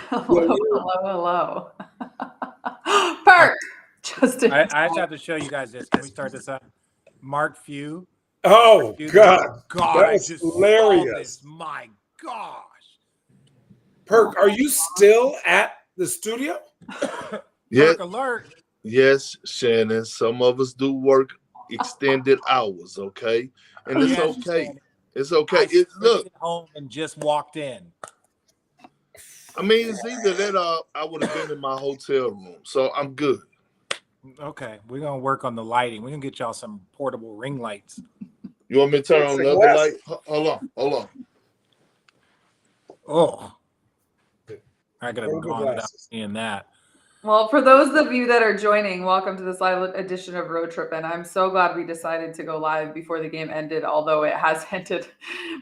Hello. Perk. Justin. I just have to show you guys this. Can we start this up? Mark Few. Oh, God. God, I just hilarious. saw this. My gosh. Perk, are you still at the studio? Yeah. Perk alert. Yes, Shannon. Some of us do work extended hours, okay? And it's Yes, okay. Shannon. It's okay. I Look, stayed home and just walked in. I mean, it's either that or I would have been in my hotel room. So I'm good. Okay, we're gonna work on the lighting. We're gonna get y'all some portable ring lights. You want me to turn on the other light? Hold on. Oh, I could have gone without seeing that. Well, for those of you that are joining, welcome to this live edition of Road Trippin. I'm so glad we decided to go live before the game ended, although it has ended.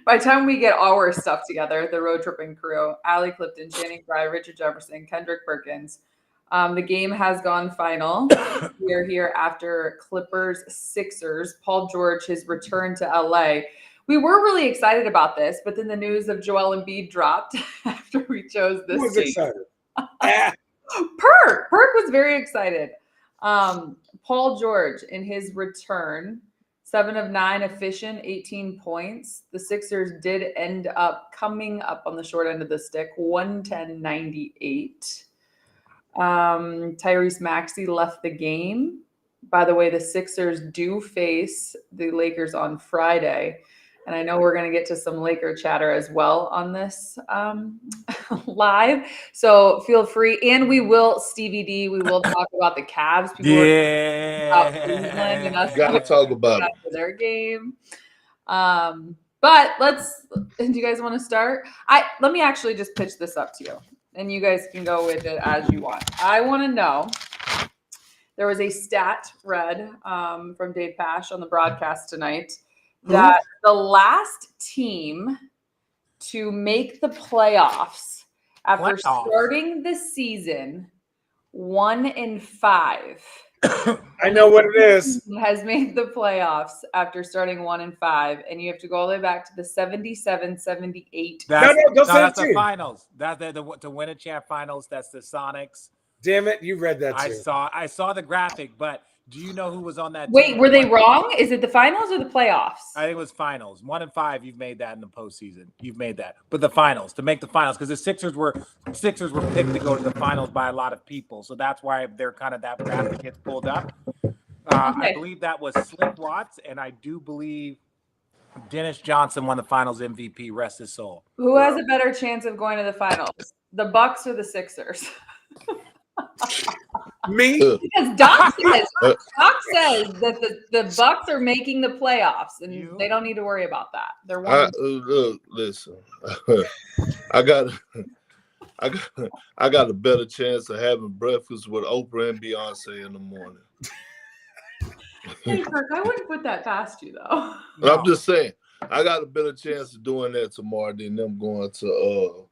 By the time we get our stuff together, the Road Trippin crew, Allie Clifton, Channing Fry, Richard Jefferson, Kendrick Perkins, the game has gone final. We are here after Clippers Sixers. Paul George, his return to LA. We were really excited about this, but then the news of Joel Embiid dropped after we chose this. Who was excited? Perk was very excited. Paul George in his return, 7 of 9 efficient, 18 points. The Sixers did end up coming up on the short end of the stick, 110-98. Tyrese Maxey left the game. By the way, the Sixers do face the Lakers on Friday. And I know we're going to get to some Laker chatter as well on this live. So feel free. And we will, Stevie D, we will talk about the Cavs. People got to talk about it. Their game. But do you guys want to start? Let me actually just pitch this up to you. And you guys can go with it as you want. I want to know, there was a stat read from Dave Pasch on the broadcast tonight that the last team to make the playoffs after starting the season 1-5. I know what it is. Has made the playoffs after starting 1-5, and you have to go all the way back to the 77-78. That's the finals. That's to win a champ finals. That's the Sonics. Damn it, you read that too. I saw the graphic, but do you know who was on that Wait, team? were they wrong? Is it the finals or the playoffs? I think it was finals. 1-5, you've made that in the postseason. You've made that. But the finals, to make the finals, because the Sixers were picked to go to the finals by a lot of people. So that's why they're kind of that graphic gets pulled up. I believe that was Slim Watts, and I do believe Dennis Johnson won the finals MVP, rest his soul. Who has a better chance of going to the finals? The Bucks or the Sixers? Me? Because Doc says that the Bucks are making the playoffs, and they don't need to worry about that. They're one. Look, listen. I got a better chance of having breakfast with Oprah and Beyonce in the morning. Hey, Kirk, I wouldn't put that past you, though. No. I'm just saying, I got a better chance of doing that tomorrow than them going to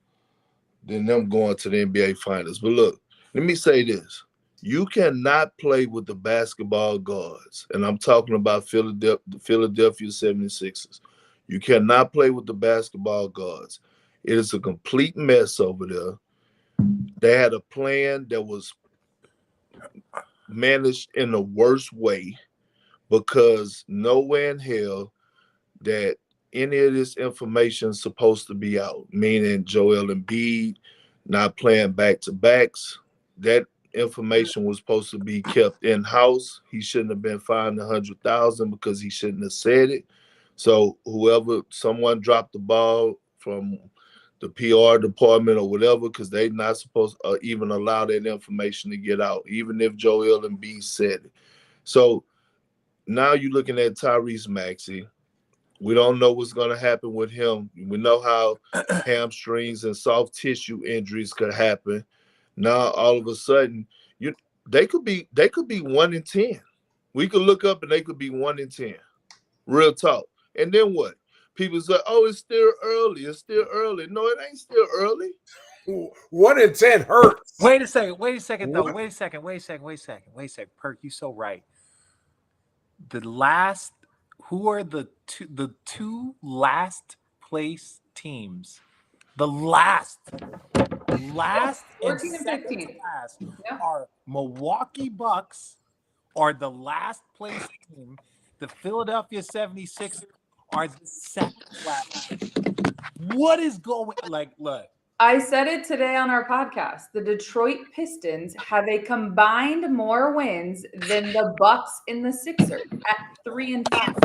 the NBA Finals. But look, let me say this. You cannot play with the basketball guards, and I'm talking about the Philadelphia 76ers. You cannot play with the basketball guards. It is a complete mess over there. They had a plan that was managed in the worst way because nowhere in hell that any of this information is supposed to be out, meaning Joel Embiid not playing back-to-backs. That information was supposed to be kept in-house. He shouldn't have been fined $100,000 because he shouldn't have said it. So someone dropped the ball from the PR department or whatever, because they're not supposed to even allow that information to get out, even if Joel Embiid said it. So now you're looking at Tyrese Maxey. We don't know what's going to happen with him. We know how hamstrings and soft tissue injuries could happen. Now all of a sudden, they could be 1-10. We could look up and they could be 1-10. Real talk. And then what? People say, "Oh, it's still early. It's still early." No, it ain't still early. 1-10 hurts. Wait a second, though. Wait a second. Perk, you're so right. Who are the two last place teams? The last last and 14 and second 15. to last Yeah. are Milwaukee Bucks are the last place team. The Philadelphia 76ers are the second last. What is going look. I said it today on our podcast. The Detroit Pistons have a combined more wins than the Bucks and the Sixers at 3 and 5.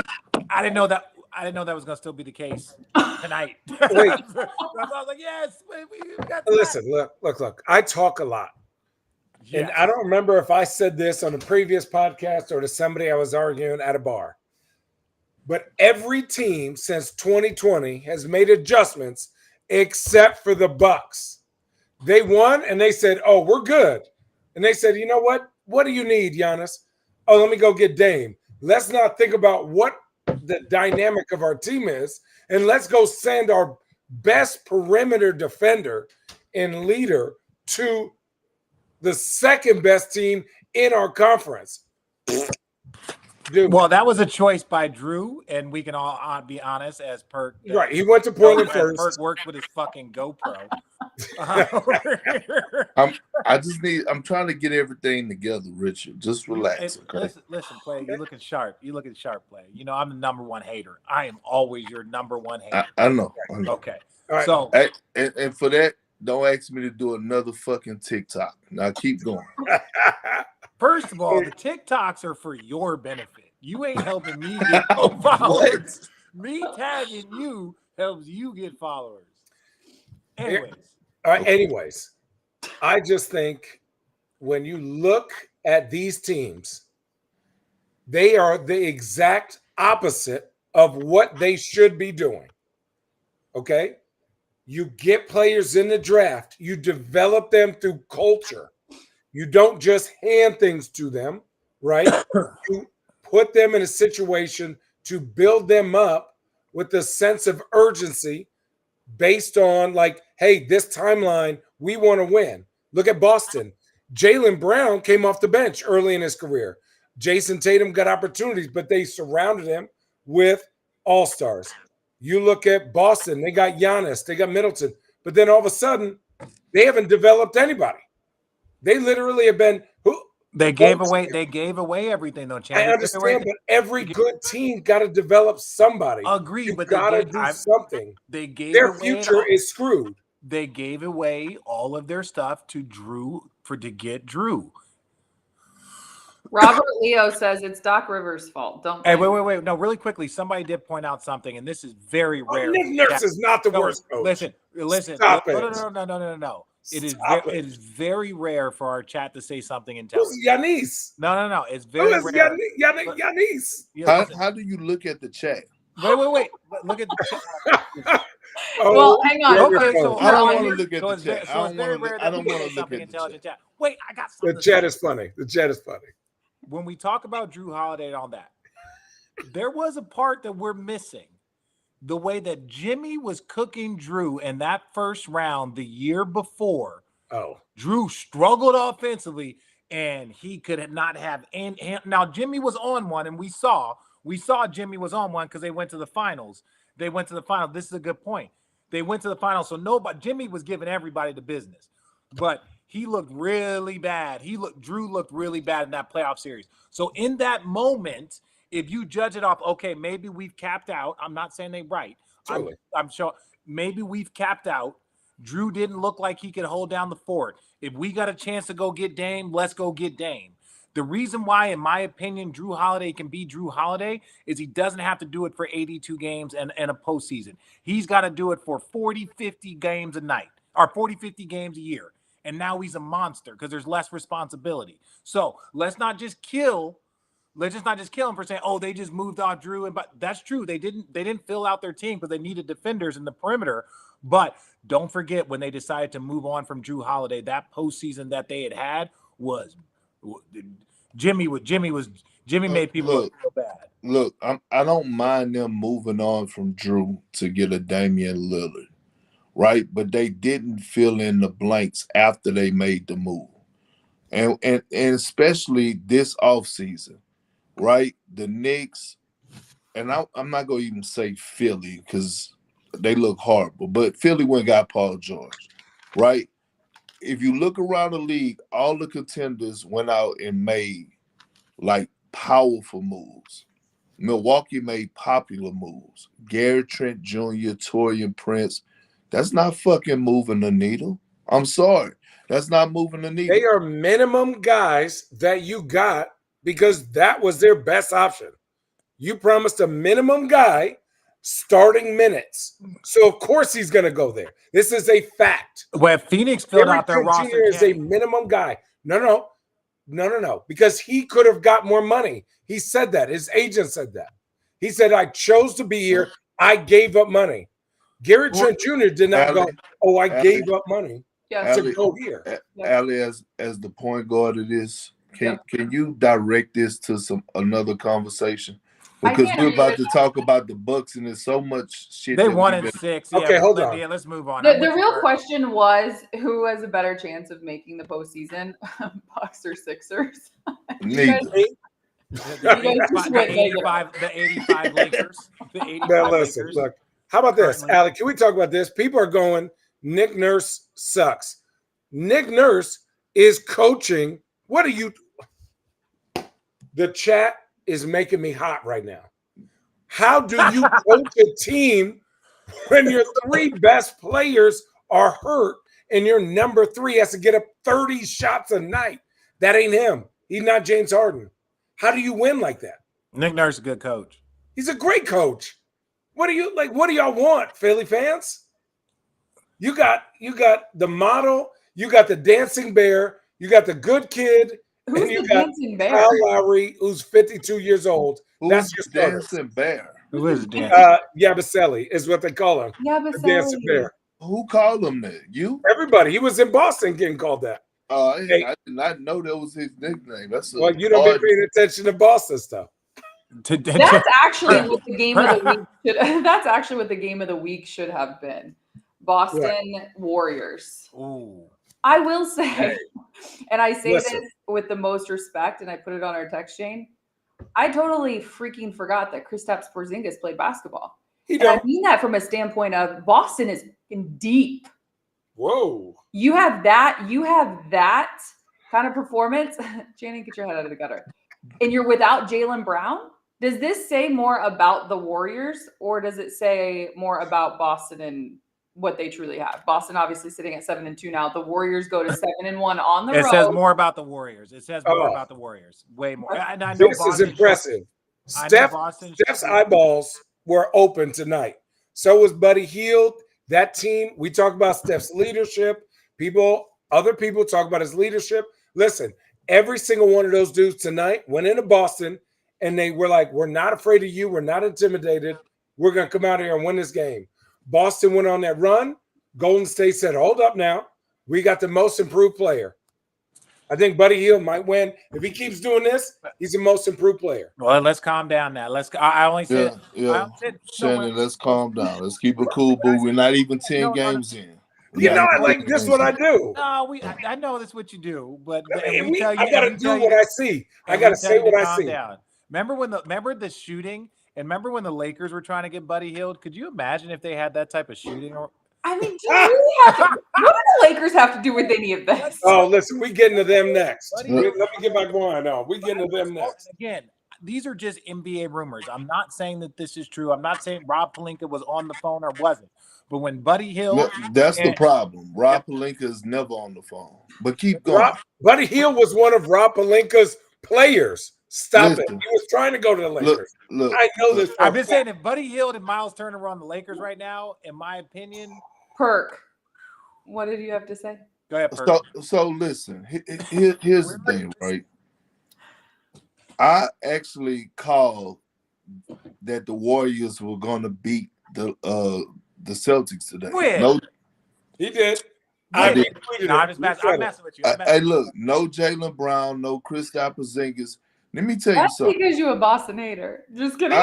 I didn't know that was gonna still be the case tonight. Wait. I was like, yes, we got that. Listen, look. I talk a lot. Yes. And I don't remember if I said this on a previous podcast or to somebody I was arguing at a bar. But every team since 2020 has made adjustments except for the Bucks. They won and they said, "Oh, we're good." And they said, "You know what? What do you need, Giannis? Oh, let me go get Dame. Let's not think about what the dynamic of our team is, and let's go send our best perimeter defender and leader to the second best team in our conference." Dude, Well, that was a choice by Drew, and we can all be honest, as Perk. right. He went to Portland as first. Perk works with his fucking GoPro. I'm trying to get everything together, Richard. Just relax. Okay? Listen, Play. You looking sharp. You looking sharp, Play. You know, I'm the number one hater. I am always your number one hater. I know. Okay. All right. So And for that, don't ask me to do another fucking TikTok. Now keep going. first of all, the TikToks are for your benefit. You ain't helping me get no followers. Me tagging you helps you get followers. Anyways. All right. Anyways, I just think when you look at these teams, they are the exact opposite of what they should be doing. Okay? You get players in the draft, you develop them through culture. You don't just hand things to them, right? You put them in a situation to build them up with a sense of urgency based on, like, hey, this timeline, we want to win. Look at Boston. Jaylen Brown came off the bench early in his career. Jason Tatum got opportunities, but they surrounded him with all-stars. You look at Boston, they got Giannis, they got Middleton, but then all of a sudden, they haven't developed anybody. They literally have been They gave away everything though. I understand, but every good team got to develop somebody. Agree, but got to do something. Their future is screwed. They gave away all of their stuff to Drew to get Drew. Robert Leo says it's Doc Rivers' fault. Don't. Hey, wait. No, really quickly. Somebody did point out something, and this is very rare. Nick Nurse is not the worst coach. Listen. Stop it. No. It is very rare for our chat to say something intelligent. Who's Giannis? No. It's very rare. Giannis. How do you look at the chat? Wait. Look at the chat. Well, hang on. Okay, so I don't want to look at so the it's chat. so it's very rare that we say something intelligent chat. Wait, I got something. The chat is funny. The chat is funny. When we talk about Drew Holiday and all that, there was a part that we're missing. The way that Jimmy was cooking Drew in that first round the year before. Oh, Drew struggled offensively, and he could not have. And now Jimmy was on one, and we saw Jimmy was on one because they went to the finals. This is a good point. They went to the finals, so Jimmy was giving everybody the business, but he looked really bad. Drew looked really bad in that playoff series. So in that moment, if you judge it off, okay, maybe we've capped out. I'm not saying they're right. totally. I'm sure maybe we've capped out. Drew didn't look like he could hold down the fort. If we got a chance to go get Dame, let's go get Dame. The reason why, in my opinion, Drew Holiday can be Drew Holiday is he doesn't have to do it for 82 games and a postseason. He's got to do it for 40, 50 games a night or 40, 50 games a year. And now he's a monster because there's less responsibility. So let's not just kill him for saying, oh, they just moved off Drew. But that's true. They didn't fill out their team because they needed defenders in the perimeter. But don't forget when they decided to move on from Drew Holiday, that postseason that they had was Jimmy made people look real bad. Look, I don't mind them moving on from Drew to get a Damian Lillard, right? But they didn't fill in the blanks after they made the move. And especially this offseason, right? The Knicks, and I'm not going to even say Philly because they look horrible, but Philly went and got Paul George, right? if you look around the league, all the contenders went out and made like powerful moves. Milwaukee made popular moves. Gary Trent Jr., Torian Prince. That's not fucking moving the needle. I'm sorry. That's not moving the needle. They are minimum guys that you got because that was their best option. You promised a minimum guy starting minutes. So, of course, he's going to go there. This is a fact. Well, Phoenix filled out their Trent Jr. roster. is a minimum guy. No. Because he could have got more money. He said that. His agent said that. He said, I chose to be here. I gave up money. Gary Trent Jr. did not go, I gave up money to go here. Allie, as the point guard of this, can you direct this to another conversation? Because we're about to talk about the Bucks, and there's so much shit. They won in 6. Okay, yeah, hold on. Yeah, let's move on. The real question was, who has a better chance of making the postseason, Bucks or Sixers? Neither. The 85 Lakers. The 85 Now listen, Lakers. look. How about this, Alec? Can we talk about this? People are going, Nick Nurse sucks. Nick Nurse is coaching. What are you? The chat is making me hot right now. How do you coach a team when your 3 best players are hurt and your number 3 has to get up 30 shots a night? That ain't him. He's not James Harden. How do you win like that? Nick Nurse is a good coach. He's a great coach. What do y'all want, Philly fans? You got the model, you got the dancing bear, you got the good kid, Who's and you the got dancing bear? Kyle Lowry, who's 52 years old. That's your starter. Dancing bear? Who is the dancing? Yabaselli is what they call him. The dancing bear. Who called him that? You? Everybody. He was in Boston getting called that. Hey, I did not know that was his nickname. Well, you don't be paying attention to Boston stuff. That's actually what the game of the week should. That's actually what the game of the week should have been. Boston Warriors. Ooh. I will say, and I say Listen. this with the most respect, and I put it on our text chain. I totally freaking forgot that Kristaps Porzingis played basketball. And I mean that from a standpoint of Boston is deep. Whoa. You have that kind of performance. Janet, get your head out of the gutter. And you're without Jaylen Brown. Does this say more about the Warriors, or does it say more about Boston and what they truly have? Boston obviously sitting at 7-2 now. The Warriors go to 7-1 on the road. It says more about the Warriors. It says more about the Warriors. Way more. And I know This is impressive. Steph's eyeballs were open tonight. So was Buddy Hield. That team, we talk about Steph's leadership. Other people talk about his leadership. Listen, every single one of those dudes tonight went into Boston, and they were like, we're not afraid of you. We're not intimidated. We're going to come out here and win this game. Boston went on that run. Golden State said, hold up now. We got the most improved player. I think Buddy Hield might win. If he keeps doing this, he's the most improved player. Well, let's calm down now. I only said, Shannon, let's calm down. Let's keep it cool, boo. We're not even 10 games in. I like this what I do. No, I know that's what you do, but I gotta do what I see. I gotta say what I see. Down. Remember the shooting, and remember when the Lakers were trying to get Buddy Hield? Could you imagine if they had that type of shooting? I mean, do you really have to, what do the Lakers have to do with any of this? Oh, listen, we getting to them next. Let me get my going on. We getting to them next. Again, these are just NBA rumors. I'm not saying that this is true. I'm not saying Rob Pelinka was on the phone or wasn't. But when Buddy Hield, that's the problem. Rob Pelinka is never on the phone. But keep going. Buddy Hield was one of Rob Pelinka's players. Stop it. He was trying to go to the Lakers. Look, I know this. I've been saying if Buddy Hield and Miles Turner were on the Lakers right now, in my opinion. Perk, what did you have to say? Go ahead, Perk. So listen, here's the thing, right? I actually called that the Warriors were going to beat the Celtics today. When? No, he did. I'm messing with you. Hey, look, no Jaylen Brown, no Kristaps Porzingis. Let me tell you something. That's because you're a Boston hater. Just kidding.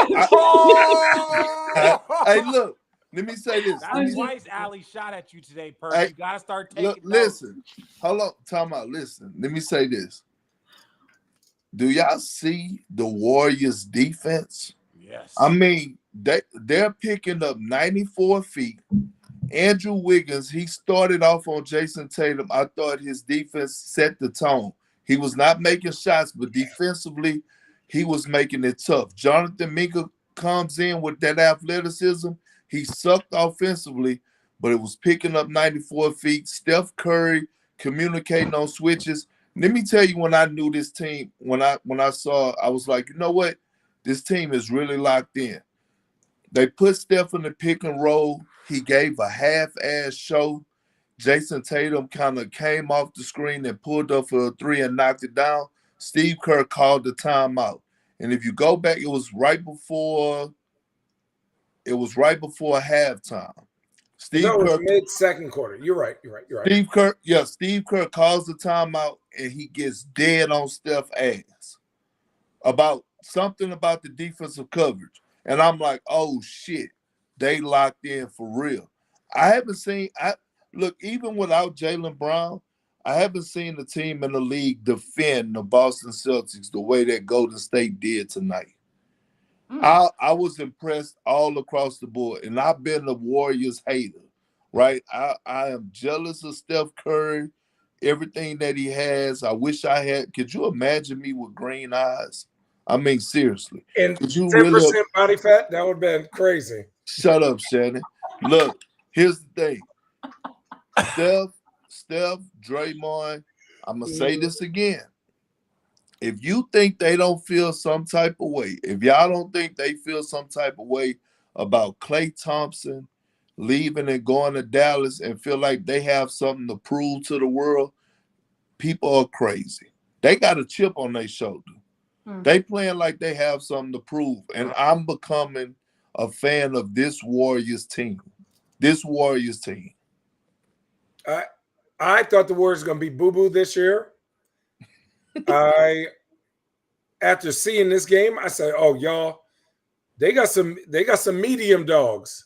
Hey, look. Let me say this. That's twice Allie shot at you today, Perk. Hey, you got to start taking notes. Listen. Hold on. Time out. Listen. Let me say this. Do y'all see the Warriors' defense? Yes. I mean, they're picking up 94 feet Andrew Wiggins, he started off on Jason Tatum. I thought his defense set the tone. He was not making shots, but defensively, he was making it tough. Jonathan Minka comes in with that athleticism. He sucked offensively, but it was picking up 94 feet. Steph Curry communicating on switches. Let me tell you when I knew this team, when I saw, I was like, you know what? This team is really locked in. They put Steph in the pick and roll. He gave a half-ass show. Jason Tatum kind of came off the screen and pulled up for a three and knocked it down. Steve Kerr called the timeout. And if you go back, it was right before halftime. No, it was mid-second quarter. You're right. Steve Kerr calls the timeout and he gets dead on Steph's ass about something about the defensive coverage. And I'm like, oh shit, they locked in for real. Even without Jaylen Brown, I haven't seen the team in the league defend the Boston Celtics the way that Golden State did tonight. I was impressed all across the board, and I've been a Warriors hater, right? I am jealous of Steph Curry, everything that he has. I wish I had. Could you imagine me with green eyes? I mean, seriously. And could you 10% body fat? That would have been crazy. Shut up, Shannon. Look, here's the thing. Steph, Draymond, I'm going to say this again. If you think they don't feel some type of way, if y'all don't think they feel some type of way about Klay Thompson leaving and going to Dallas and feel like they have something to prove to the world, people are crazy. They got a chip on their shoulder. They playing like they have something to prove. And I'm becoming a fan of this Warriors team. I thought the Warriors were going to be boo-boo this year. After seeing this game, I said, "Oh, y'all, they got some medium dogs.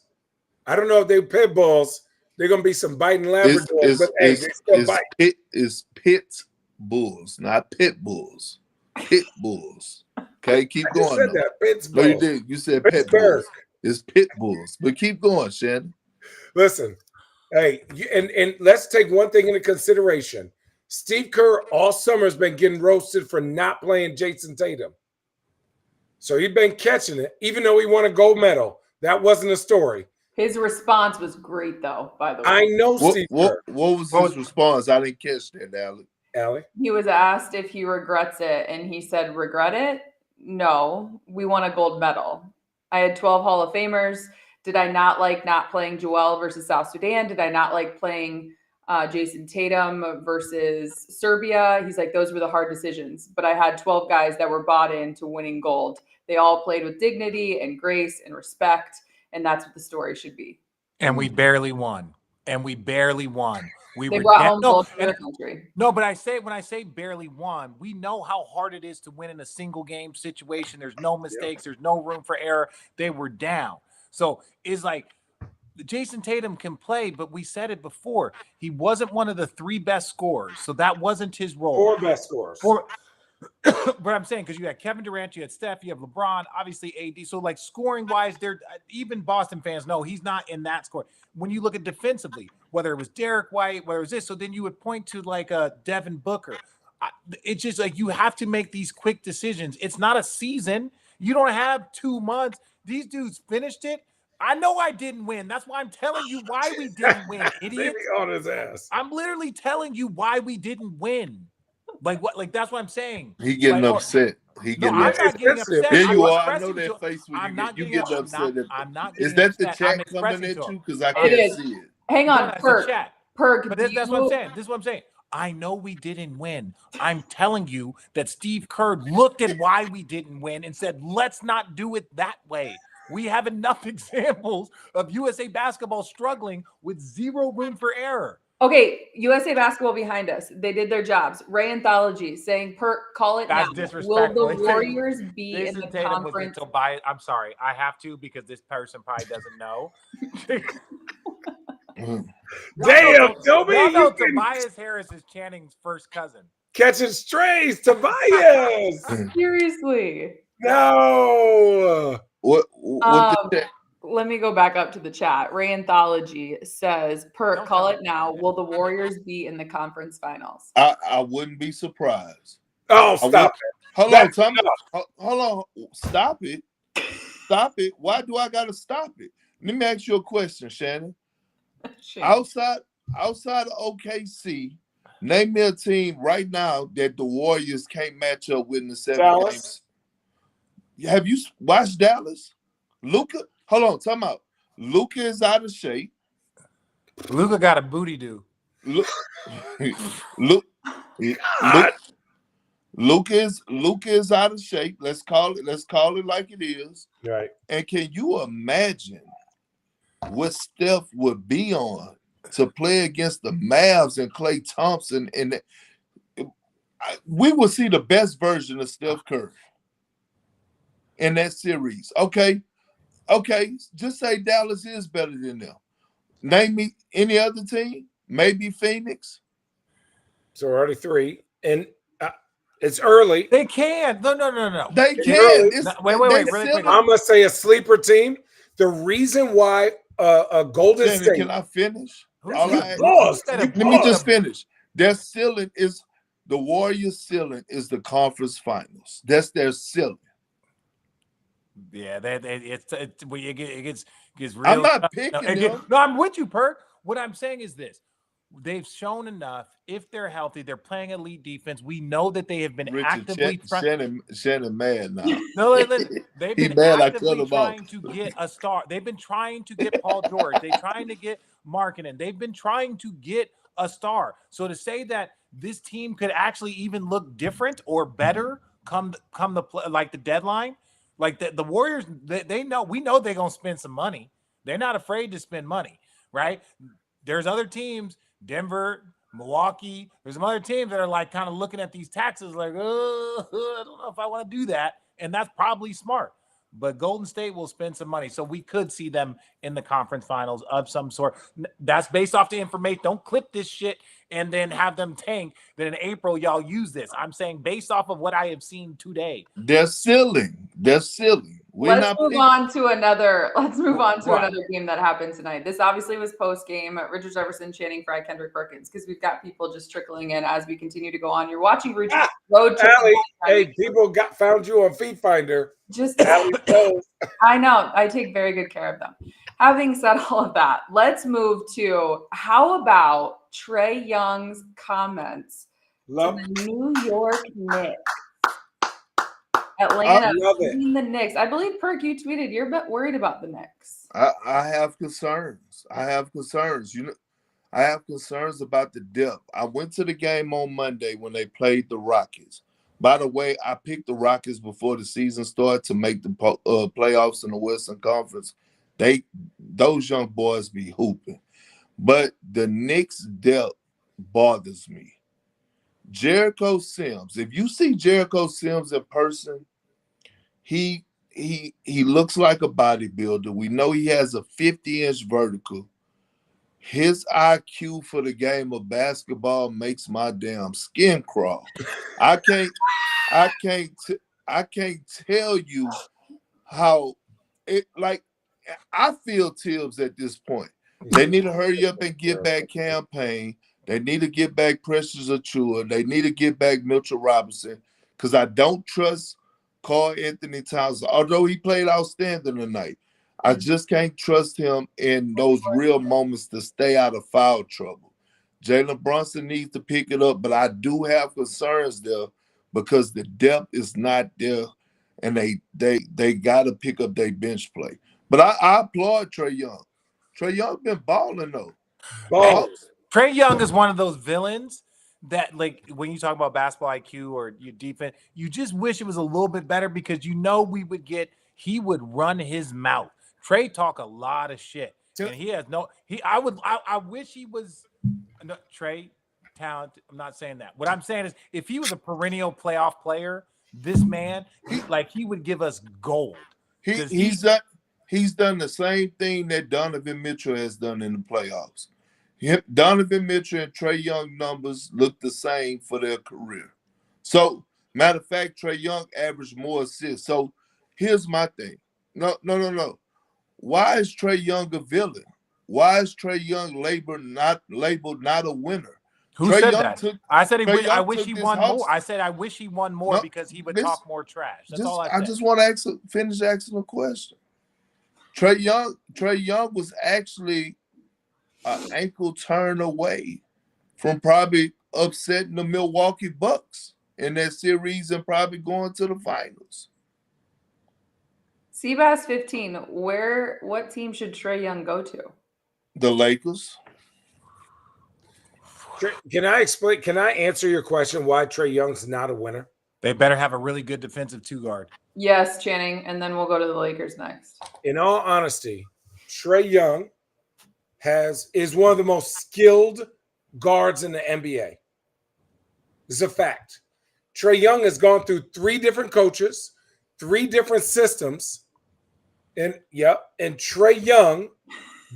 I don't know if they're pit bulls. They're going to be some biting Labradors, but hey, they still bite." It's pit bulls, not pit bulls. Pit bulls. Okay, keep going. You said that. Pittsburgh. No, you did. You said pit bulls. It's pit bulls. But keep going, Shannon. Listen, hey, and let's take one thing into consideration. Steve Kerr all summer has been getting roasted for not playing Jason Tatum. So he's been catching it, even though he won a gold medal. That wasn't a story. His response was great, though, by the way. I know Steve Kerr. What was his response? I didn't catch that, Allie? He was asked if he regrets it, and he said, regret it? No, we won a gold medal. I had 12 Hall of Famers. Did I not like not playing Joel versus South Sudan? Did I not like playing Jason Tatum versus Serbia? He's like, those were the hard decisions. But I had 12 guys that were bought into winning gold. They all played with dignity and grace and respect, and that's what the story should be. And we barely won. They brought home gold for their country. No, but when I say barely won, we know how hard it is to win in a single game situation. There's no mistakes. There's no room for error. They were down. So it's like Jason Tatum can play, but we said it before. He wasn't one of the 3 best scorers. So that wasn't his role. 4 best scorers. But I'm saying, because you had Kevin Durant, you had Steph, you have LeBron, obviously AD. So like scoring wise, even Boston fans know he's not in that score. When you look at defensively, whether it was Derek White, whether it was this, so then you would point to like a Devin Booker. It's just like you have to make these quick decisions. It's not a season. You don't have 2 months. These dudes finished it. I know I didn't win. That's why I'm telling you why we didn't win, idiot. On his ass. I'm literally telling you why we didn't win. Like what? Like that's what I'm saying. He getting upset. I'm not getting upset. There you are. I know that face when you get upset. I'm not. Is that the chat coming at you? Because I can't see it. Hang on, Perk. But that's what I'm saying. This is what I'm saying. I know we didn't win. I'm telling you that Steve Kerr looked at why we didn't win and said, let's not do it that way. We have enough examples of USA basketball struggling with zero room for error. Okay, USA basketball behind us. They did their jobs. Ray Anthology saying, "Perk, call it That's now. disrespectful. Will the Warriors be in the conference?" I'm sorry. I have to because this person probably doesn't know. Damn, Toby! Tobias Harris is Channing's first cousin. Catching strays, Tobias. Seriously. No. What Let me go back up to the chat. Ray Anthology says, Perk, Don't call tell it me now. that. Will the Warriors be in the conference finals? I wouldn't be surprised. Oh, I stop would. it. Hold That's on, Tom. enough. Hold on. Stop it. Stop it. Why do I gotta stop it? Let me ask you a question, Shannon. Shame. Outside of OKC, name me a team right now that the Warriors can't match up with in the 7 Dallas. games. Have you watched Dallas? Luka, hold on, time out. Luka is out of shape. Luka got a booty do. Look, look, God. Luka is out of shape. Let's call it like it is. Right. And can you imagine what Steph would be on to play against the Mavs and Klay Thompson? And we will see the best version of Steph Curry in that series. Okay, just say Dallas is better than them. Name me any other team. Maybe Phoenix. So already 3. And it's early. They can. No. They It's can. early. Wait, They really silly. quick. I'm going to say a sleeper team. The reason why a Golden Shannon, State. can I finish? Who All You right. paused. said You it? Let me paused. just finish. Their ceiling is the Warriors' ceiling is the conference finals. That's their ceiling. Yeah, it gets real. I'm not tough. picking them. No, I'm with you, Perk. What I'm saying is this: they've shown enough. If they're healthy, they're playing elite defense. We know that they have been Richard, actively Shannon mad now. No, listen, they've He been mad I cut actively him off. trying to get a star. They've been trying to get Paul George. They're trying to get Markkanen. They've been trying to get a star. So to say that this team could actually even look different or better come the like the deadline, like the Warriors, they know we know they're gonna spend some money. They're not afraid to spend money, right? There's other teams, Denver, Milwaukee. There's some other teams that are like kind of looking at these taxes like, oh, I don't know if I want to do that. And that's probably smart. But Golden State will spend some money. So we could see them in the conference finals of some sort. That's based off the information. Don't clip this shit and then have them tank. Then in April, y'all use this. I'm saying based off of what I have seen today. They're ceiling. Let's move on to another game that happened tonight. This obviously was post game. Richard Jefferson, Channing Frye, Kendrick Perkins, because we've got people just trickling in as we continue to go on. You're watching Road Trippin. Allie, hey, people found you on Feed Finder. Just Allie knows. I know. I take very good care of them. Having said all of that, let's move to how about Trae Young's comments to the New York Knicks. Atlanta beating the Knicks. I believe, Perk, you tweeted you're a bit worried about the Knicks. I have concerns. You know, I have concerns about the depth. I went to the game on Monday when they played the Rockets. By the way, I picked the Rockets before the season started to make the playoffs in the Western Conference. Those young boys be hooping. But the Knicks' depth bothers me. Jericho Sims. If you see Jericho Sims in person, he looks like a bodybuilder. We know he has a 50-inch vertical. His IQ for the game of basketball makes my damn skin crawl. I can't tell you how it like. I feel Tibbs at this point. They need to hurry up and get back Campaign. They need to get back Precious Achua. They need to get back Mitchell Robinson because I don't trust Carl Anthony Towns. Although he played outstanding tonight, I just can't trust him in those real moments to stay out of foul trouble. Jalen Brunson needs to pick it up, but I do have concerns there because the depth is not there, and they got to pick up their bench play. But I applaud Trae Young. Trae Young been balling though. Trae Young is one of those villains that, like, when you talk about basketball IQ or your defense, you just wish it was a little bit better because he would run his mouth. Trae talk a lot of shit, and I wish he was Trae talented. I'm not saying that. What I'm saying is, if he was a perennial playoff player, this man, he would give us gold. He's done the same thing that Donovan Mitchell has done in the playoffs. Donovan Mitchell and Trae Young numbers look the same for their career. So, matter of fact, Trae Young averaged more assists. So, here's my thing. No. why is Trae Young a villain? Why is Trae Young labeled not a winner? Who Trae said Young that? took. I said Trae I Young wish took he this won Hawks- more. I said I wish he won more No, because he would this- talk more trash. That's all I I said. just want to finish asking a question. Trae Young was actually an ankle turn away from probably upsetting the Milwaukee Bucks in that series and probably going to the finals. Seabass 15. What team should Trae Young go to? The Lakers. Can I explain? Can I answer your question why Trae Young's not a winner? They better have a really good defensive 2-guard. Yes, Channing, and then we'll go to the Lakers next. In all honesty, Trae Young is one of the most skilled guards in the NBA. It's a fact. Trae Young has gone through 3 different coaches, 3 different systems, and Trae Young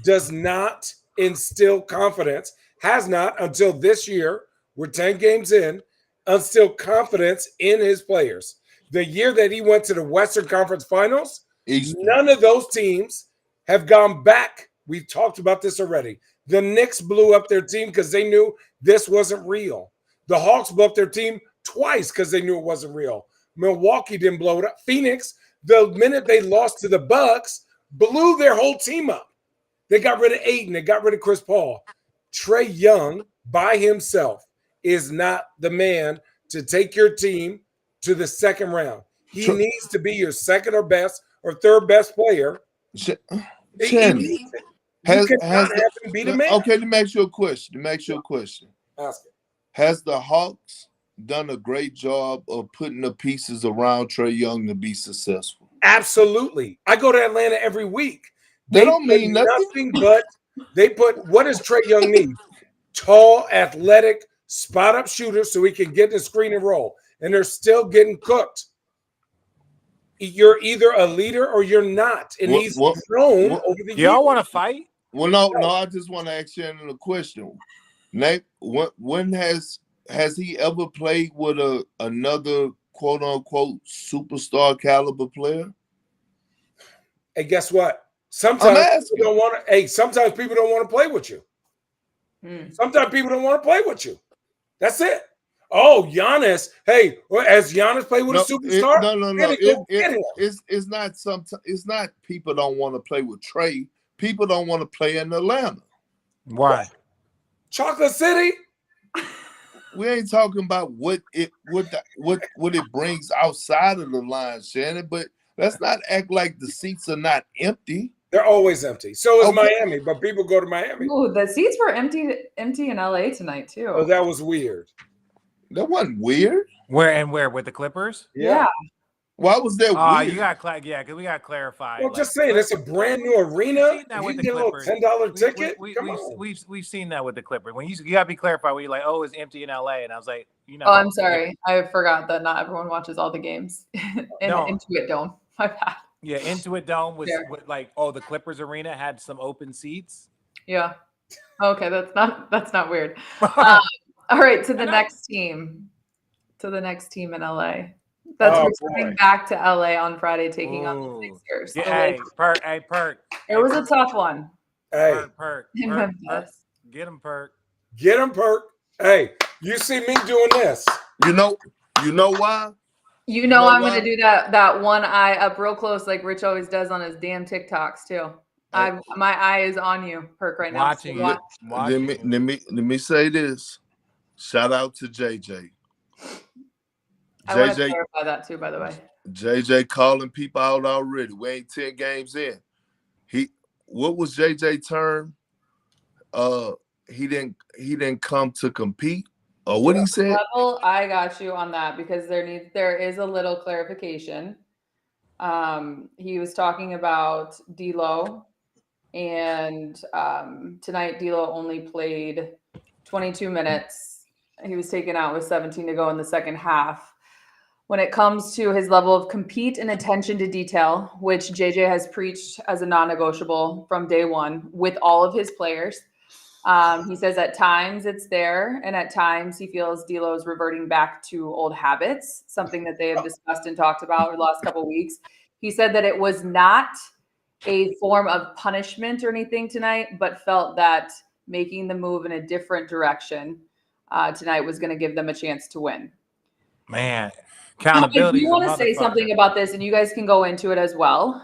does not instill confidence, has not until this year. We're 10 games in, instill confidence in his players. The year that he went to the Western Conference Finals, none of those teams have gone back. We've talked about this already. The Knicks blew up their team because they knew this wasn't real. The Hawks blew up their team twice because they knew it wasn't real. Milwaukee didn't blow it up. Phoenix, the minute they lost to the Bucks, blew their whole team up. They got rid of Ayton. They got rid of Chris Paul. Trae Young by himself is not the man to take your team to the second round. He needs to be your second or best or third best player. Channing, you cannot have him beat a man. Okay, let me ask you a question. Ask it. Has the Hawks done a great job of putting the pieces around Trae Young to be successful? Absolutely. I go to Atlanta every week. They don't mean nothing. But they put, what does Trae Young need? Tall, athletic, spot-up shooter so he can get in the screen and roll. And they're still getting cooked. You're either a leader or you're not. And he's grown over the years. Y'all want to fight? Well, no, I just want to ask Shannon a question. Nate, when has he ever played with another quote-unquote superstar caliber player? Hey, guess what? Sometimes people don't want to. Hey, sometimes people don't want to play with you. Sometimes people don't want to play with you. That's it. Oh, Giannis. Hey, has Giannis played with a superstar? It's not. It's not. People don't want to play with Trae. People don't want to play in Atlanta. Why? Chocolate City. We ain't talking about what it brings outside of the line, Shannon. But let's not act like the seats are not empty. They're always empty. So is Miami, but people go to Miami. Oh, the seats were empty in LA tonight too. Oh, that was weird. That wasn't weird. Where with the Clippers? Yeah. Why was that weird? You got because we got to clarify. Well, just saying, it's a brand new arena. You with can get a little $10 ticket. We've seen that with the Clippers. When you got to be clarified when you're like, oh, it's empty in LA, and I was like, Oh, I'm sorry, I forgot that not everyone watches all the games in Intuit Dome. My bad. Yeah, Intuit Dome was like, the Clippers arena had some open seats. Yeah. Okay, that's not weird. All right, to the next team. To the next team in LA. That's coming back to LA on Friday, taking on the Sixers. Yeah, Perk. It was a tough one. Hey, Perk. Get him, Perk. Get him, Perk. Hey, you see me doing this. You know why? You know I'm going to do that one eye up real close like Rich always does on his damn TikToks too. My eye is on you, Perk, right now. Watching. Let me say this. Shout out to JJ. I want to clarify that too, by the way. JJ calling people out already. We ain't 10 games in. What was JJ term? He didn't come to compete. Or what he said? I got you on that because there is a little clarification. He was talking about D'Lo, and tonight D'Lo only played 22 minutes. He was taken out with 17 to go in the second half. When it comes to his level of compete and attention to detail, which JJ has preached as a non-negotiable from day one with all of his players, he says at times it's there, and at times he feels D'Lo is reverting back to old habits, something that they have discussed and talked about over the last couple of weeks. He said that it was not a form of punishment or anything tonight, but felt that making the move in a different direction tonight was going to give them a chance to win. Man, So I accountability do is a want to say motherfucker. something about this, and you guys can go into it as well.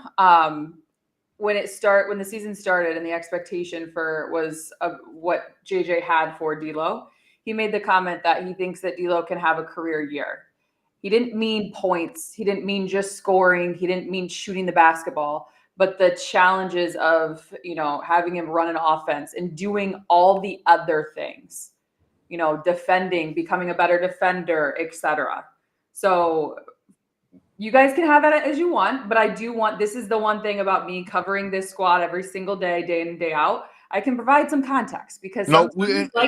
When the season started and the expectation was what JJ had for D'Lo, he made the comment that he thinks that D'Lo can have a career year. He didn't mean points. He didn't mean just scoring. He didn't mean shooting the basketball, but the challenges of, having him run an offense and doing all the other things, defending, becoming a better defender, etc. So you guys can have that as you want, but this is the one thing about me covering this squad every single day, day in and day out. I can provide some context because like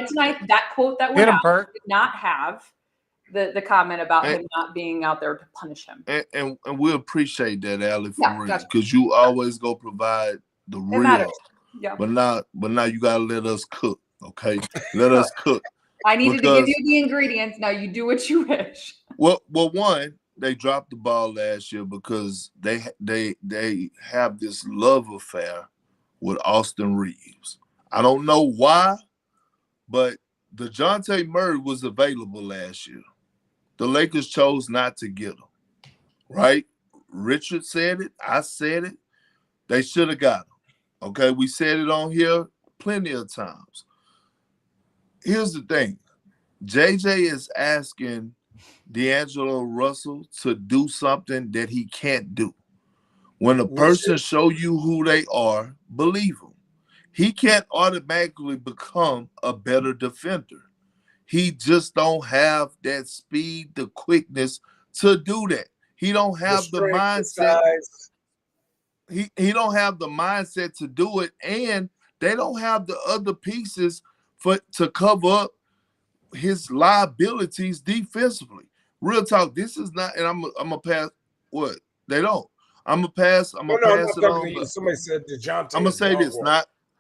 tonight, that quote that went out did not have the comment about him not being out there to punish him. And we appreciate that, Allie, for real, because you always go provide the real. Yeah. But now you gotta let us cook, okay? Let us cook. I needed to give you the ingredients. Now you do what you wish. Well, one, they dropped the ball last year because they have this love affair with Austin Reeves. I don't know why, but DeJounte Murray was available last year. The Lakers chose not to get him, right? Richard said it. I said it. They should have got him. Okay, we said it on here plenty of times. Here's the thing. JJ is asking D'Angelo Russell to do something that he can't do. When a person show you who they are, believe him. He can't automatically become a better defender. He just don't have that speed, the quickness to do that. He don't have the mindset. He don't have the mindset to do it, and they don't have the other pieces to cover up his liabilities defensively. Real talk. This is not, and I'm gonna pass. What they don't. I'm gonna pass. I'm gonna pass it on. Somebody said DeJounte. I'm gonna say this.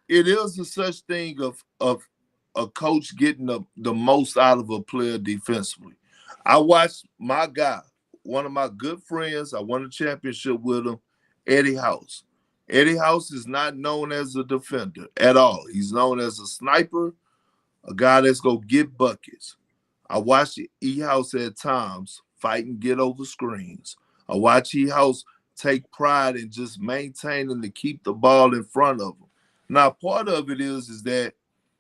It is a such thing of a coach getting the most out of a player defensively. I watched my guy, one of my good friends. I won a championship with him, Eddie House. Eddie House is not known as a defender at all. He's known as a sniper, a guy that's gonna get buckets. I watched E House at times fight and get over screens. I watch E House take pride in just maintaining to keep the ball in front of him. Now, part of it is that,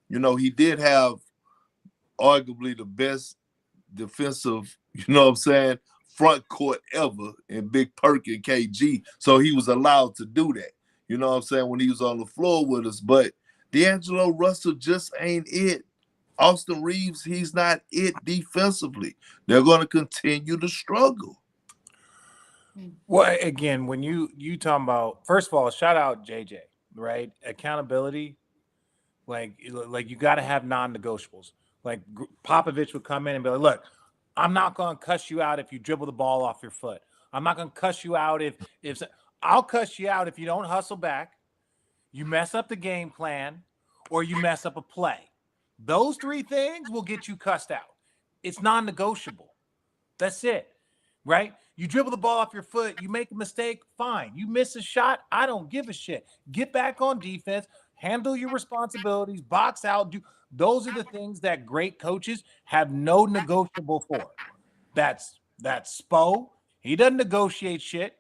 he did have arguably the best defensive, front court ever in Big Perk and KG. So he was allowed to do that, when he was on the floor with us. But D'Angelo Russell just ain't it. Austin Reeves, he's not it defensively. They're going to continue to struggle. Well, again, when you talking about, first of all, shout out JJ, right? Accountability, like you got to have non-negotiables. Like Popovich would come in and be like, look, I'm not going to cuss you out if you dribble the ball off your foot. I'm not going to cuss you out if I'll cuss you out if you don't hustle back, you mess up the game plan, or you mess up a play. Those three things will get you cussed out. It's non-negotiable. That's it, right? You dribble the ball off your foot, you make a mistake, fine. You miss a shot, I don't give a shit. Get back on defense, handle your responsibilities, box out. Those are the things that great coaches have no negotiable for. That's Spo. He doesn't negotiate shit.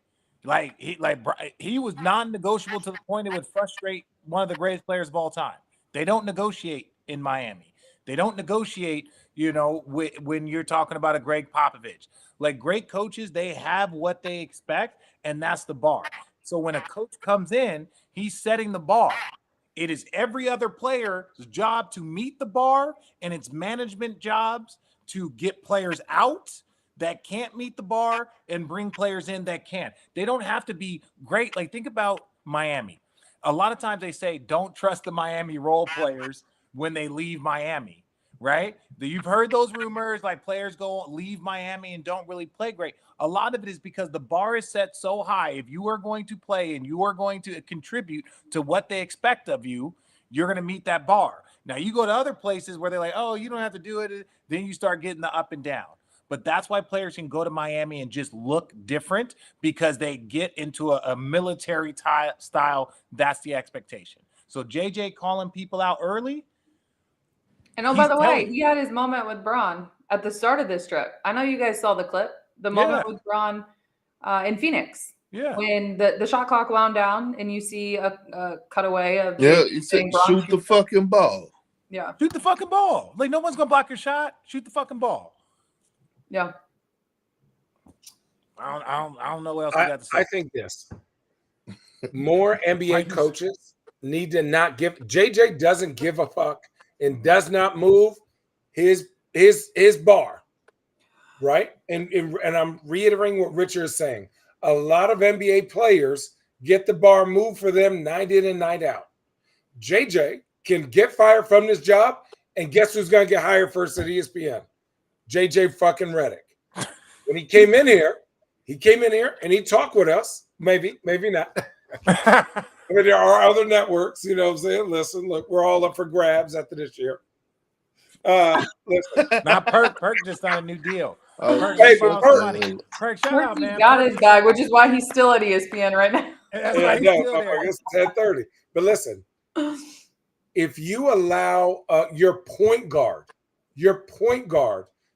He was non-negotiable to the point it would frustrate one of the greatest players of all time. They don't negotiate in Miami. They don't negotiate, when you're talking about a Greg Popovich. Like great coaches, they have what they expect, and that's the bar. So when a coach comes in, he's setting the bar. It is every other player's job to meet the bar, and it's management jobs to get players out that can't meet the bar and bring players in that can. They don't have to be great. Like think about Miami. A lot of times they say, don't trust the Miami role players when they leave Miami, right? You've heard those rumors, like players leave Miami and don't really play great. A lot of it is because the bar is set so high. If you are going to play and you are going to contribute to what they expect of you, you're going to meet that bar. Now, you go to other places where they're like, oh, you don't have to do it. Then you start getting the up and down. But that's why players can go to Miami and just look different because they get into a military style. That's the expectation. So JJ calling people out early. And by the way, he had his moment with Braun at the start of this trip. I know you guys saw the clip. The moment with Braun in Phoenix. Yeah. When the shot clock wound down and you see a cutaway of he said, shoot the fucking ball. Yeah. Shoot the fucking ball. Like, no one's going to block your shot. Shoot the fucking ball. Yeah. I don't know what else we got to say. I think this. More NBA coaches need to not give. JJ doesn't give a fuck and does not move his bar. Right? And I'm reiterating what Richard is saying. A lot of NBA players get the bar moved for them night in and night out. JJ can get fired from this job, and guess who's going to get hired first at ESPN? JJ fucking Redick. When he came in here and he talked with us. Maybe not. I mean, there are other networks, you know what I'm saying? Listen, look, we're all up for grabs after this year. Listen. Now, Perk just signed a new deal. Perk, shut up, man. He got his bag, which is why he's still at ESPN right now. Yeah, it's 10:30. But listen, if you allow your point guard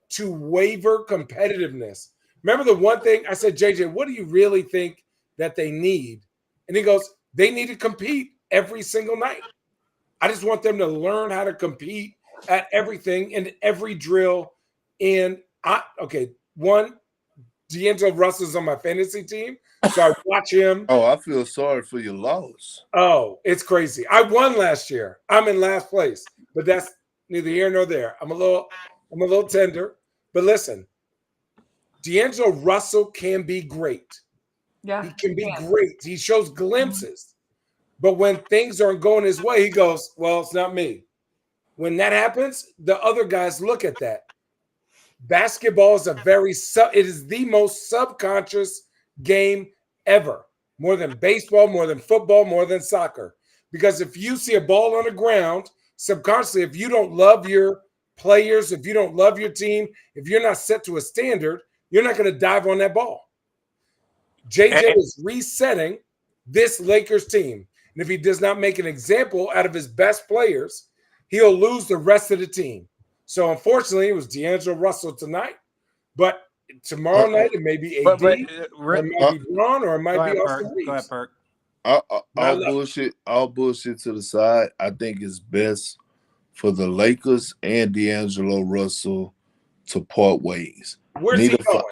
to waver competitiveness. Remember the one thing I said, JJ, what do you really think that they need? And he goes, they need to compete every single night. I just want them to learn how to compete at everything in every drill. And D'Angelo Russell's on my fantasy team, so I watch him. Oh, I feel sorry for your loss. Oh, it's crazy. I won last year. I'm in last place, but that's neither here nor there. I'm a little tender, but listen, D'Angelo Russell can be great. Yeah, he can be great. He shows glimpses, but when things aren't going his way, he goes, "Well, it's not me." When that happens, the other guys look at that. Basketball is it is the most subconscious game ever. More than baseball, more than football, more than soccer. Because if you see a ball on the ground, subconsciously, if you don't love your players, if you don't love your team, if you're not set to a standard, you're not going to dive on that ball. JJ is resetting this Lakers team. And if he does not make an example out of his best players, he'll lose the rest of the team. So, unfortunately, it was D'Angelo Russell tonight. But tomorrow night, it may be AD, or it might be Braun, or it might be Austin Reeves. Go ahead, Perk. All bullshit to the side. I think it's best for the Lakers and D'Angelo Russell to part ways. Where's he going?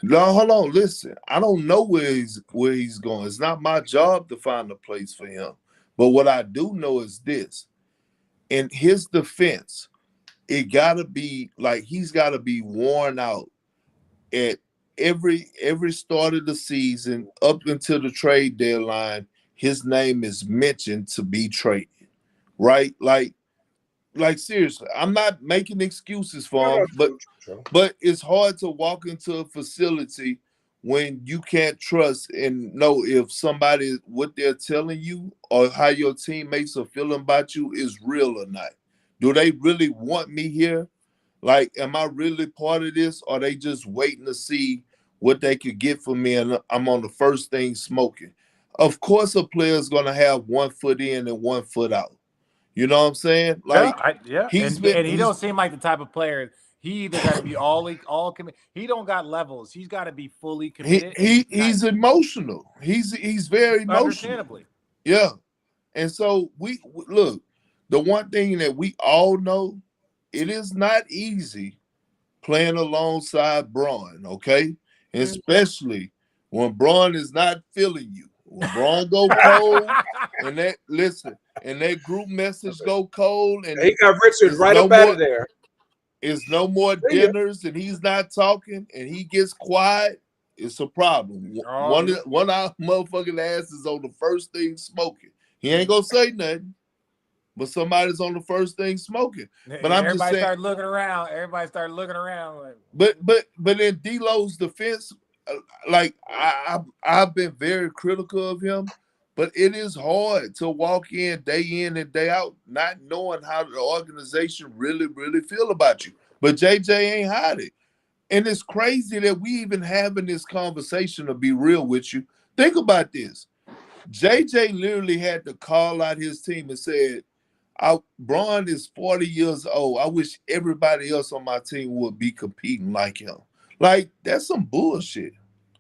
No, hold on. Listen, I don't know where he's going. It's not my job to find a place for him. But what I do know is this. In his defense, it gotta be like he's gotta be worn out at every start of the season up until the trade deadline. His name is mentioned to be traded, right? Like seriously, I'm not making excuses for him, but it's hard to walk into a facility when you can't trust and know if somebody, what they're telling you or how your teammates are feeling about you is real or not. Do they really want me here? Like, am I really part of this? Or are they just waiting to see what they could get from me and I'm on the first thing smoking? Of course, a player's going to have 1 foot in and 1 foot out. You know what I'm saying? Like, he don't seem like the type of player. He either got to be all committed. He don't got levels. He's got to be fully committed. He's emotional. He's very emotional. Understandably. Yeah. And so we look, the one thing that we all know, it is not easy playing alongside Braun, okay? And especially when Braun is not feeling you. When Braun go cold, and that group message go cold, and he got Richard right up out of there. It's no more dinners, and he's not talking, and he gets quiet. It's a problem. One of our motherfucking asses on the first thing smoking. He ain't gonna say nothing, but somebody's on the first thing smoking. But I'm just saying, everybody started looking around. Everybody started looking around. But in D-Lo's defense, like I've been very critical of him, but it is hard to walk in and day out, not knowing how the organization really feel about you. But JJ ain't hiding. And it's crazy that we even having this conversation, to be real with you. Think about this. JJ literally had to call out his team and said, Bron is 40 years old. I wish everybody else on my team would be competing like him. Like, that's some bullshit.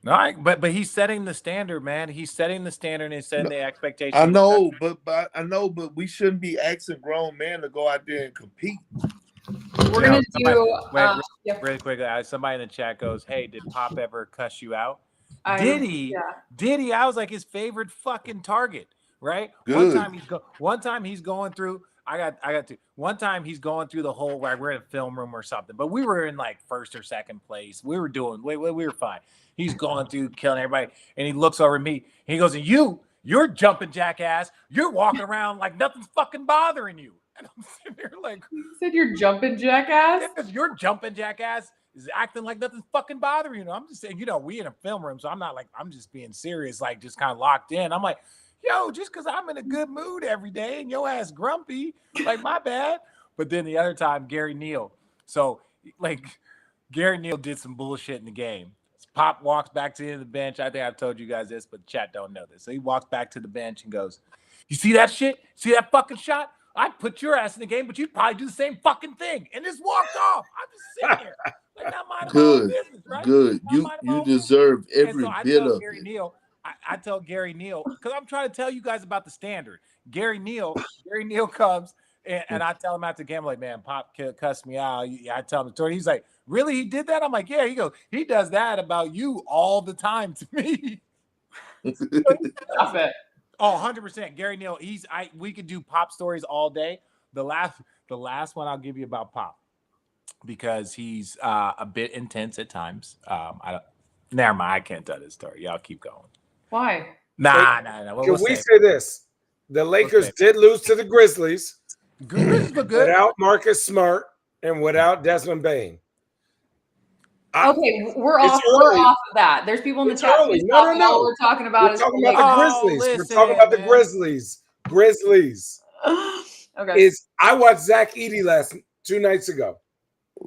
All right, but he's setting the standard, man. He's setting the standard and setting the expectation. I know, but we shouldn't be asking grown men to go out there and compete. We're gonna do. Really quick. Somebody in the chat goes, "Hey, did Pop ever cuss you out?" Did he? Yeah. Did he? I was like his favorite fucking target, right? Good. One time he's going through. I got to. One time he's going through the whole. We're in a film room or something, but we were in like first or second place. We were doing. We were fine. He's going through, killing everybody, and he looks over at me. And he goes, "And you're jumping jackass. You're walking around like nothing's fucking bothering you." And I'm sitting there like, "You said you're jumping jackass? Because you're jumping jackass is acting like nothing's fucking bothering you." I'm just saying, we in a film room, so I'm not like, I'm just being serious, like just kind of locked in. I'm like, yo, just because I'm in a good mood every day and your ass grumpy, like my bad. But then the other time, Gary Neal. So like Gary Neal did some bullshit in the game. Pop walks back to the end of the bench. I think I've told you guys this, but the chat don't know this. So he walks back to the bench and goes, "You see that shit? See that fucking shot? I'd put your ass in the game, but you'd probably do the same fucking thing." And just walked off. I'm just sitting here. Like, not mind my own business, right? Good. You deserve every bit of Gary it. Neal, I tell Gary Neal, because I'm trying to tell you guys about the standard. Gary Neal comes and I tell him after the game, I'm like, "Man, Pop cussed me out." I tell him the story. He's like, "Really? He did that?" I'm like, "Yeah." He goes, "He does that about you all the time to me." Stop it. Oh, 100%. Gary Neal, we could do Pop stories all day. The last one I'll give you about Pop, because he's a bit intense at times. Never mind, I can't tell this story. Y'all keep going. Why? Nah. Can we say this? The Lakers did lose to the Grizzlies. Grizzlies look good. Without Marcus Smart and without Desmond Bane. Okay, we're off of that. There's people in the chat. No. All we're talking about we're talking about the Grizzlies. We're talking about the Grizzlies. Okay. I watched Zach Edey 2 nights ago.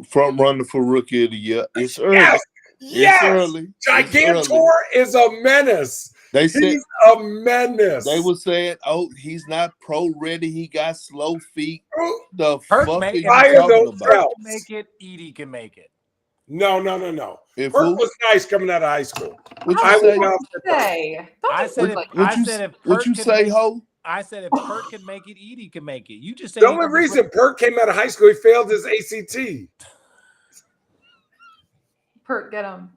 Front runner for rookie of the year. It's early. Yes. It's early. Gigantor is a menace. He's a menace. They were saying, "Oh, he's not pro ready. He got slow feet." The Perk fuck make are it. you talking about? Perk can make it. Edey can make it. No. Perk was nice coming out of high school. What you say, ho? I said if Perk can make it, Edey can make it. You just said the only reason Perk came out of high school, he failed his ACT. Perk, get him.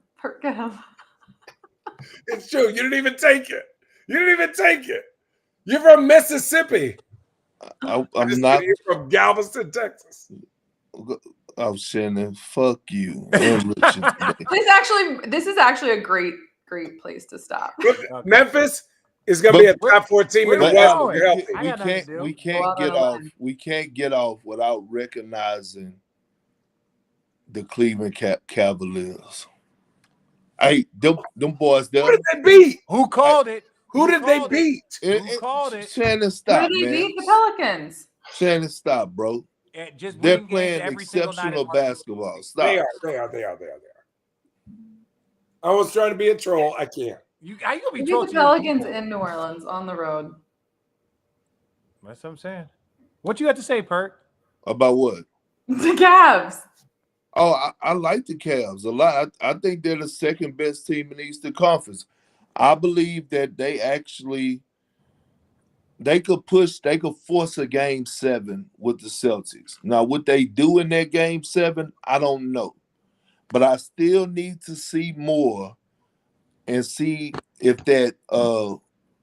It's true. You didn't even take it. You're from Mississippi. I'm not. You're from Galveston, Texas. I'm saying, fuck you. This is actually a great place to stop. Memphis is going to be a top 4 team in the West. We can't get off without recognizing the Cleveland Cavaliers. Hey, them boys there. Who did they beat? Who called it? Who did they beat? Who called it? Shannon, stop, Who did they beat? The Pelicans. Shannon, stop, bro. They're playing exceptional basketball. Stop. They are. I was trying to be a troll. I can't. You gonna be trolling the Pelicans in New Orleans on the road. That's what I'm saying. What you got to say, Perk? About what? The Cavs. Oh, I like the Cavs a lot. I think they're the second best team in the Eastern Conference. I believe that they could force a game 7 with the Celtics. Now, what they do in that game 7, I don't know. But I still need to see more and see if that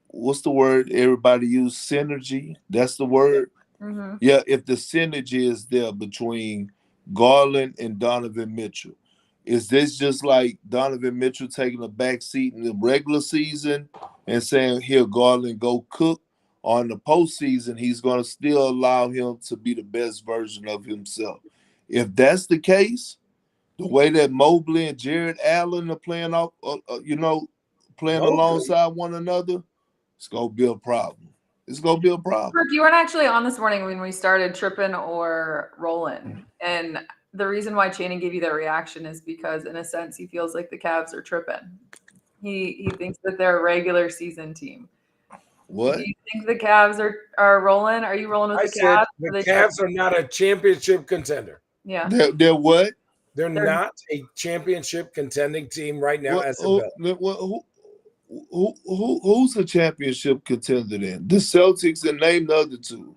what's the word everybody use? Synergy. That's the word. Mm-hmm. Yeah, if the synergy is there between Garland and Donovan Mitchell. Is this just like Donovan Mitchell taking a back seat in the regular season and saying, "Here, Garland, go cook"? Or in the postseason, he's going to still allow him to be the best version of himself. If that's the case, the way that Mobley and Jared Allen are playing off, playing alongside one another, it's going to be a problem. Kirk, you weren't actually on this morning when we started tripping or rolling. And the reason why Channing gave you that reaction is because, in a sense, he feels like the Cavs are tripping. He thinks that they're a regular season team. What? Do you think the Cavs are rolling? Are you rolling with I the said Cavs? the Cavs are not a championship contender. Yeah. They're what? They're not a championship contending team right now What? as a Bill. Who's a championship contender then? The Celtics, and name the other two.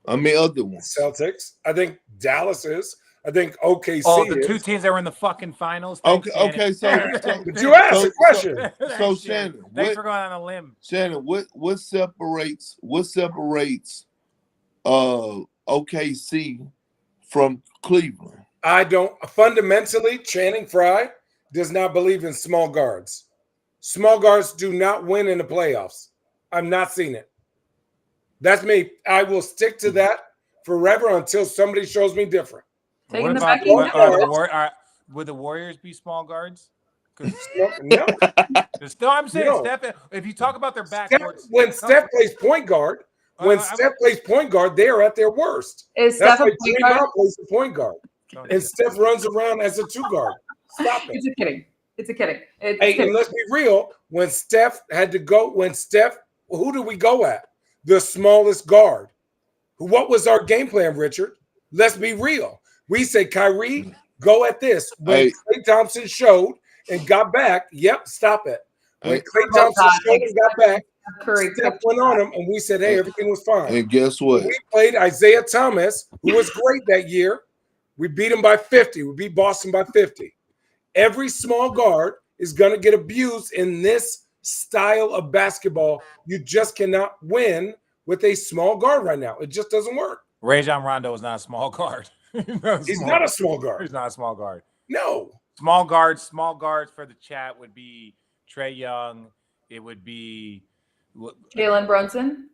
I mean, other ones. Celtics. I think Dallas is. I think OKC Oh, the is. two teams that were in the fucking finals. Okay, Thanks, okay, Shannon. But you asked a question. Thanks, Shannon, thanks for going on a limb. Shannon, what separates OKC from Cleveland? I don't fundamentally. Channing Frye does not believe in small guards. Small guards do not win in the playoffs. I've not seen it. That's me. I will stick to that forever until somebody shows me different. Taking the about Becky. would the Warriors be small guards? No. Still, I'm saying, No. Steph. If you talk about their backcourts, When Steph plays point guard, they are at their worst. Is That's Steph a why point Draymond guard? plays the point guard, and Steph runs around as a two guard. Stop it. It's a kidding. It's a kidding. Hey, and let's be real. When Steph had to go, who did we go at? The smallest guard. What was our game plan, Richard? Let's be real. We said, Kyrie, go at this. When Klay Thompson showed and got back, stop it. When Klay Thompson showed and got back, Steph went on him, and we said, hey, everything was fine. And guess what? We played Isaiah Thomas, who was great that year. We beat him by 50. We beat Boston by 50. Every small guard is going to get abused in this style of basketball. You just cannot win with a small guard right now. It just doesn't work. Rajon Rondo is not a small guard. He's not a small guard. He's not a small guard. No. Small guards for the chat would be Trae Young. It would be Jalen Brunson.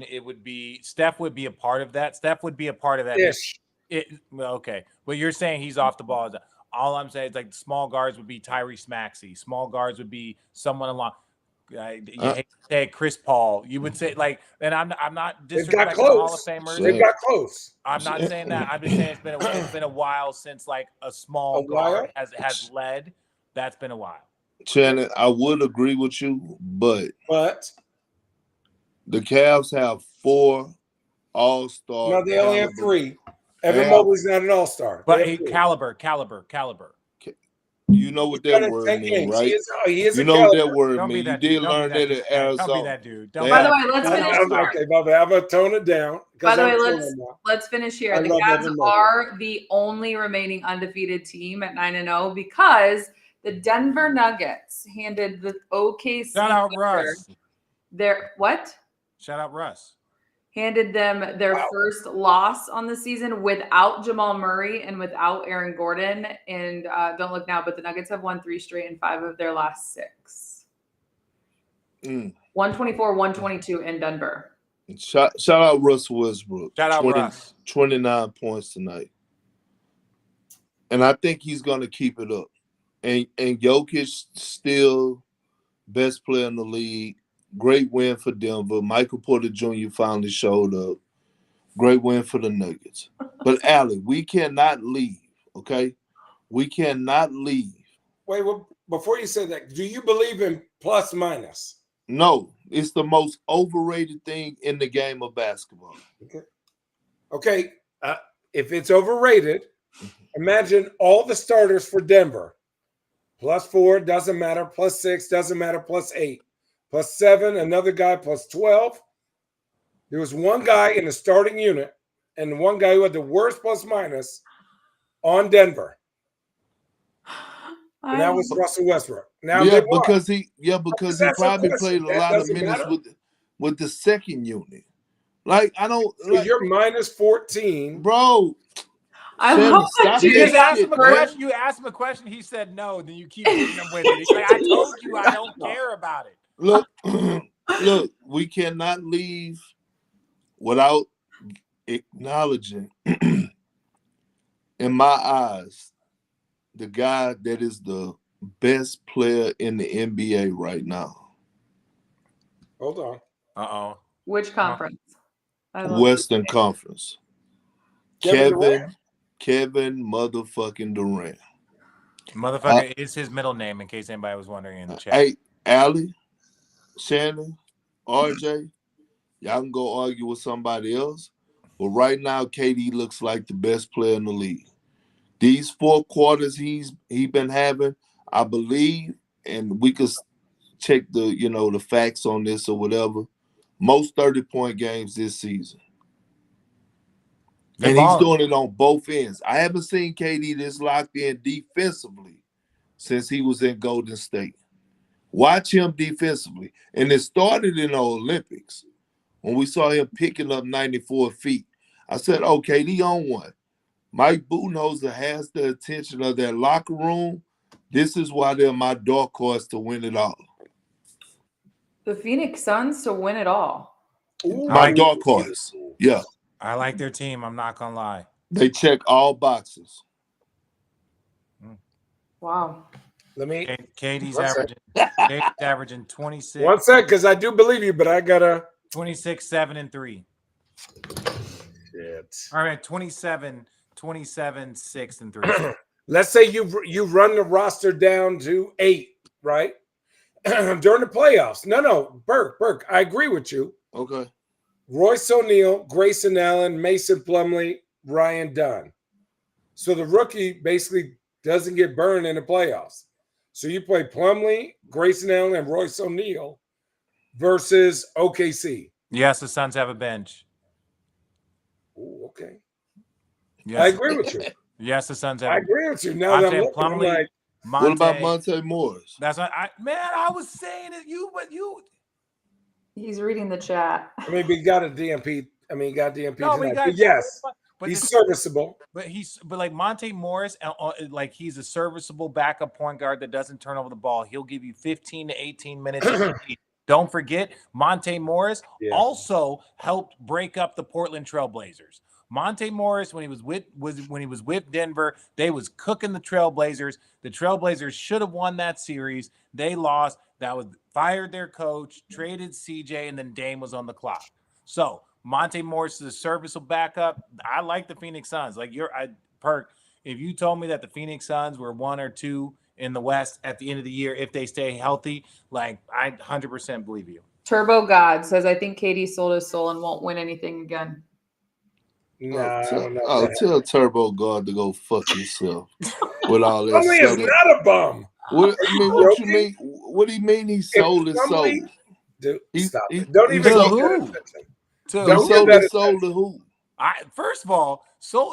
It would be Steph would be a part of that. Ish. Okay. Well, you're saying he's off the ball. All I'm saying is like small guards would be Tyrese Maxey. Small guards would be someone along. You hate to say Chris Paul. You would say and I'm not disrespecting the Hall of Famers. They got close. I'm not saying that. I'm just saying it's been a while since like a small guard has led. That's been a while. Shannon, I would agree with you, but the Cavs have 4 all-star. No, they only have 3. Evan Mobley's not an all-star. But caliber. You know what that word means, right? He is you know what that word means. You did learn that in Arizona. Don't be that dude. By the way, let's finish. Okay, I'm going to tone it down. By the way, let's finish here. The Cavs are the only remaining undefeated team at 9-0 because the Denver Nuggets handed the OKC. Shout out Russ. Shout out Russ. Handed them their first loss on the season without Jamal Murray and without Aaron Gordon. And don't look now, but the Nuggets have won 3 straight and 5 of their last 6. 124-122 in Denver. Shout out Russell Westbrook. Shout out Russ. 29 points tonight. And I think he's going to keep it up. And Jokic still best player in the league. Great win for Denver. Michael Porter Jr. finally showed up. Great win for the Nuggets. But, Allie, we cannot leave, okay? We cannot leave. Wait, before you say that, do you believe in plus minus? No, it's the most overrated thing in the game of basketball. Okay. If it's overrated, imagine all the starters for Denver. +4, doesn't matter. +6, doesn't matter. +8. +7, another guy, +12. There was one guy in the starting unit and one guy who had the worst plus minus on Denver. And that was Russell Westbrook. Now because he probably played a lot of minutes with the second unit. Like I don't. So you're -14, bro. I love that you just asked him a question. You asked him a question. He said no. Then you keep hitting him with it. He's like, I told you I don't care about it. Look, we cannot leave without acknowledging, in my eyes, the guy that is the best player in the NBA right now. Hold on. Uh-oh. Which conference? Western Conference. Kevin motherfucking Durant. Motherfucker is his middle name, in case anybody was wondering in the chat. Hey, Allie, Shannon, RJ, y'all can go argue with somebody else. But right now, KD looks like the best player in the league. These 4 quarters he's been having, I believe, and we could check the facts on this or whatever. Most 30-point games this season. And he's doing it on both ends. I haven't seen KD this locked in defensively since he was in Golden State. Watch him defensively. And it started in the Olympics when we saw him picking up 94 feet. I said, oh, KD on one. Mike Budenholzer has the attention of that locker room. This is why they're my dark horse to win it all. The Phoenix Suns to win it all. My dark horse. Yeah. I like their team. I'm not gonna lie. They check all boxes. Wow. Let me. KD's One averaging. KD's averaging 26. One sec, because I do believe you, but I gotta. 26, 7, and 3. Shit. All right, 27, 6, and 3. Let's say you run the roster down to 8, right? During the playoffs. No, Burke. I agree with you. Okay. Royce O'Neal, Grayson Allen, Mason Plumlee, Ryan Dunn. So the rookie basically doesn't get burned in the playoffs. So you play Plumlee, Grayson Allen, and Royce O'Neal versus OKC. Yes, the Suns have a bench. Ooh, okay. Yes. I agree with you. Yes, the Suns have. I agree with you. Now I'm that I'm saying looking, I'm Plumlee, like, What about Monte Morris? That's what I was saying it. But you. He's reading the chat. I mean, we got a DMP. He got DMP No, tonight. we got. But yes, but he's serviceable. But like Monte Morris, like he's a serviceable backup point guard that doesn't turn over the ball. He'll give you 15 to 18 minutes. Don't forget, Monte Morris also helped break up the Portland Trailblazers. Monte Morris, when he was with Denver, they was cooking the Trailblazers. The Trailblazers should have won that series. They lost. That was fired their coach, traded CJ, and then Dame was on the clock. So Monte Morris is a serviceable backup. I like the Phoenix Suns. Like Perk, if you told me that the Phoenix Suns were 1 or 2 in the West at the end of the year, if they stay healthy, like I 100% believe you. Turbo God says, I think KD sold his soul and won't win anything again. No, tell Turbo God to go fuck himself with all that. Plumlee is not a bum. What you mean? What do you mean he sold his soul? Dude, stop. Don't even look at attention. He sold his soul to who? First of all,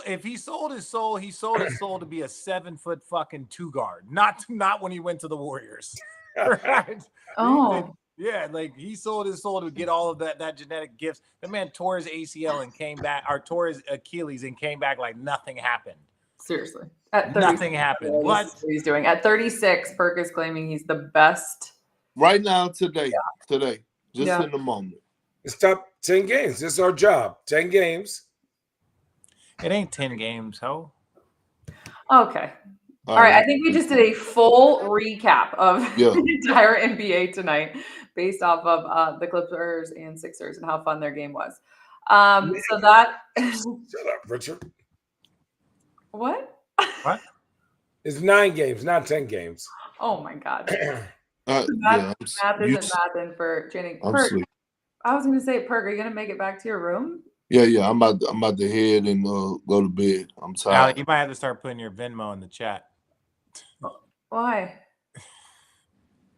if he sold his soul, he sold his soul to be a 7-foot fucking 2 guard, not when he went to the Warriors. Right? Oh. Yeah, like he sold his soul to get all of that genetic gifts. The man tore his ACL and came back, or tore his Achilles and came back like nothing happened. Seriously. Nothing happened. What he's doing. At 36, Perk is claiming he's the best. Right now, today, just in the moment. It's top 10 games. This is our job. 10 games. It ain't 10 games, ho. Okay. All right. I think we just did a full recap of the entire NBA tonight based off of the Clippers and Sixers and how fun their game was. So that shut up, Richard. What? It's 9 games, not 10 games. Oh my God. Math isn't mathing for Channing. Perk, I was gonna say, Perk, are you gonna make it back to your room? Yeah. I'm about to head and go to bed. I'm tired. Now, you might have to start putting your Venmo in the chat. Why?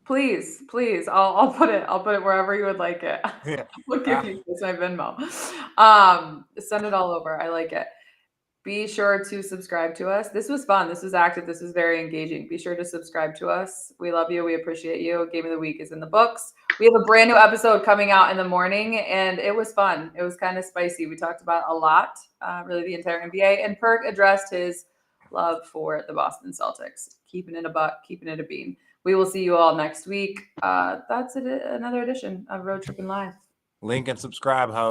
Please. I'll put it wherever you would like it. Yeah. I'll give you my Venmo. Send it all over. I like it. Be sure to subscribe to us. This was fun. This was active. This was very engaging. Be sure to subscribe to us. We love you. We appreciate you. Game of the week is in the books. We have a brand new episode coming out in the morning, and it was fun. It was kind of spicy. We talked about a lot, really the entire NBA, and Perk addressed his love for the Boston Celtics. Keeping it a buck, keeping it a bean. We will see you all next week. That's another edition of Road Trippin' Live. Link and subscribe, ho.